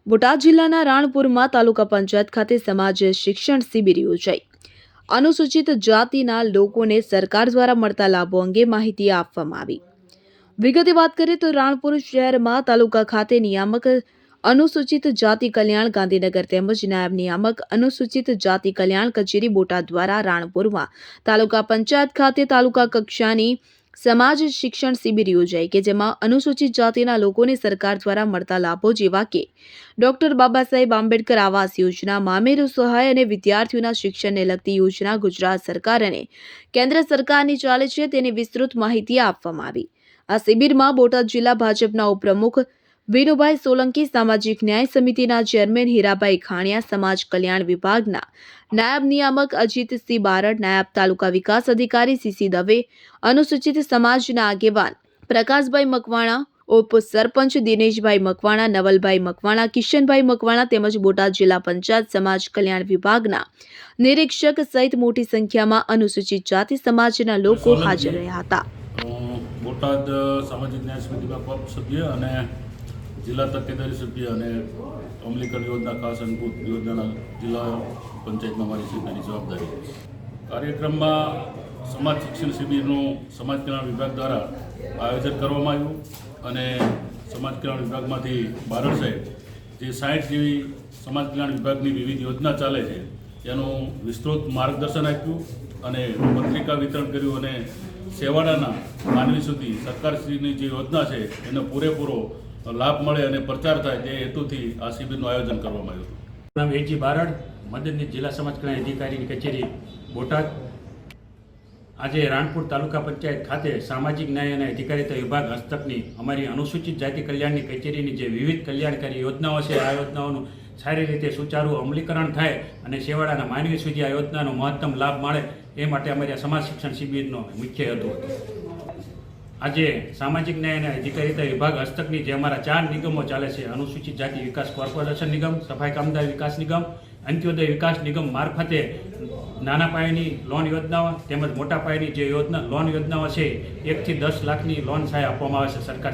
બોટાદ જિલ્લાના રાણપુરમાં તાલુકા પંચાયત ખાતે સમાજ શિક્ષણ શિબિર યોજાઈ। અનુસૂચિત જાતિના લોકોને સરકાર દ્વારા મળતા લાભો અંગે માહિતી આપવામાં આવી। વિગતે વાત કરીએ તો રાણપુર શહેરમાં તાલુકા ખાતે નિયામક અનુસૂચિત જાતિ કલ્યાણ ગાંધીનગર તેમજ નાયબ નિયામક અનુસૂચિત જાતિ કલ્યાણ કચેરી બોટાદ દ્વારા રાણપુરમાં તાલુકા પંચાયત ખાતે તાલુકા કક્ષાની સમાજ શિક્ષણ શિબિર યોજાઈ કે જેમાં અનુસૂચિત જાતિના લોકોને સરકાર દ્વારા મળતા લાભો જેવા કે ડોક્ટર બાબાસાહેબ આંબેડકર આવાસ યોજના, મામેરુ સહાય અને વિદ્યાર્થીઓના શિક્ષણને લગતી યોજના ગુજરાત સરકાર અને કેન્દ્ર સરકારની ચાલે છે તેની વિસ્તૃત માહિતી આપવામાં આવી। આ શિબિરમાં બોટાદ જિલ્લા ભાજપના ઉપપ્રમુખ વિનુભાઈ સોલંકી, સામાજિક ન્યાય સમિતિના ચેરમેન હીરાભાઈ ખાણિયા, સમાજ કલ્યાણ વિભાગના નાયબ નિયામક અજીતસિંહ બારડ, નાયબ તાલુકા વિકાસ અધિકારી સીસી દવે, અનુસૂચિત સમાજના આગેવાન પ્રકાશભાઈ મકવાણા, ઉપ સરપંચ દિનેશભાઈ મકવાણા, નવલભાઈ મકવાણા, કિશનભાઈ મકવાણા તેમજ બોટાદ જિલ્લા પંચાયત સમાજ કલ્યાણ વિભાગના નિરીક્ષક સહિત મોટી સંખ્યામાં અનુસૂચિત જાતિ સમાજના લોકો હાજર રહ્યા હતા। બોટાદ સામાજિક ન્યાય સમિતિના સભ્ય અને જિલ્લા તકેદારી સભ્ય અને અમલીકરણ યોજના ખાસ અનુભૂત યોજનાના જિલ્લા પંચાયતમાં મારી સીધાની જવાબદારી। કાર્યક્રમમાં સમાજ શિક્ષણ શિબિરનું સમાજ કલ્યાણ વિભાગ દ્વારા આયોજન કરવામાં આવ્યું અને સમાજ કલ્યાણ વિભાગમાંથી બારડ સાહેબ જે 60 જેવી સમાજ કલ્યાણ વિભાગની વિવિધ યોજના ચાલે છે એનું વિસ્તૃત માર્ગદર્શન આપ્યું અને પત્રિકા વિતરણ કર્યું અને છેવાડાના માનવી સુધી સરકારશ્રીની જે યોજના છે એનો પૂરેપૂરો લાભ મળે અને પ્રચાર થાય તે હેતુથી આ શિબિરનું આયોજન કરવામાં આવ્યું હતું। નામ એજી બારડ, મદદનીશ જિલ્લા સમાજ કલ્યાણ અધિકારીની કચેરી બોટાદ। આજે રાણપુર તાલુકા પંચાયત ખાતે સામાજિક ન્યાય અને અધિકારીતા વિભાગ હસ્તકની અમારી અનુસૂચિત જાતિ કલ્યાણની કચેરીની જે વિવિધ કલ્યાણકારી યોજનાઓ છે આ યોજનાઓનું સારી રીતે સુચારું અમલીકરણ થાય અને છેવાડાના માનવી સુધી આ યોજનાનો મહત્તમ લાભ મળે એ માટે અમારી સમાજ શિક્ષણ શિબિરનો મુખ્ય હેતુ હતો। આજે સામાજિક ન્યાય અને અધિકારીતા વિભાગ હસ્તકની જે અમારા 4 નિગમો ચાલે છે, અનુસૂચિત જાતિ વિકાસ કોર્પોરેશન નિગમ, સફાઈ કામદાર વિકાસ નિગમ, અંત્યોદય વિકાસ નિગમ મારફતે નાના પાયાની લોન યોજનાઓ તેમજ મોટા પાયાની જે લોન યોજનાઓ છે 1 થી 10 લાખની લોન સહાય આપવામાં આવે છે સરકાર।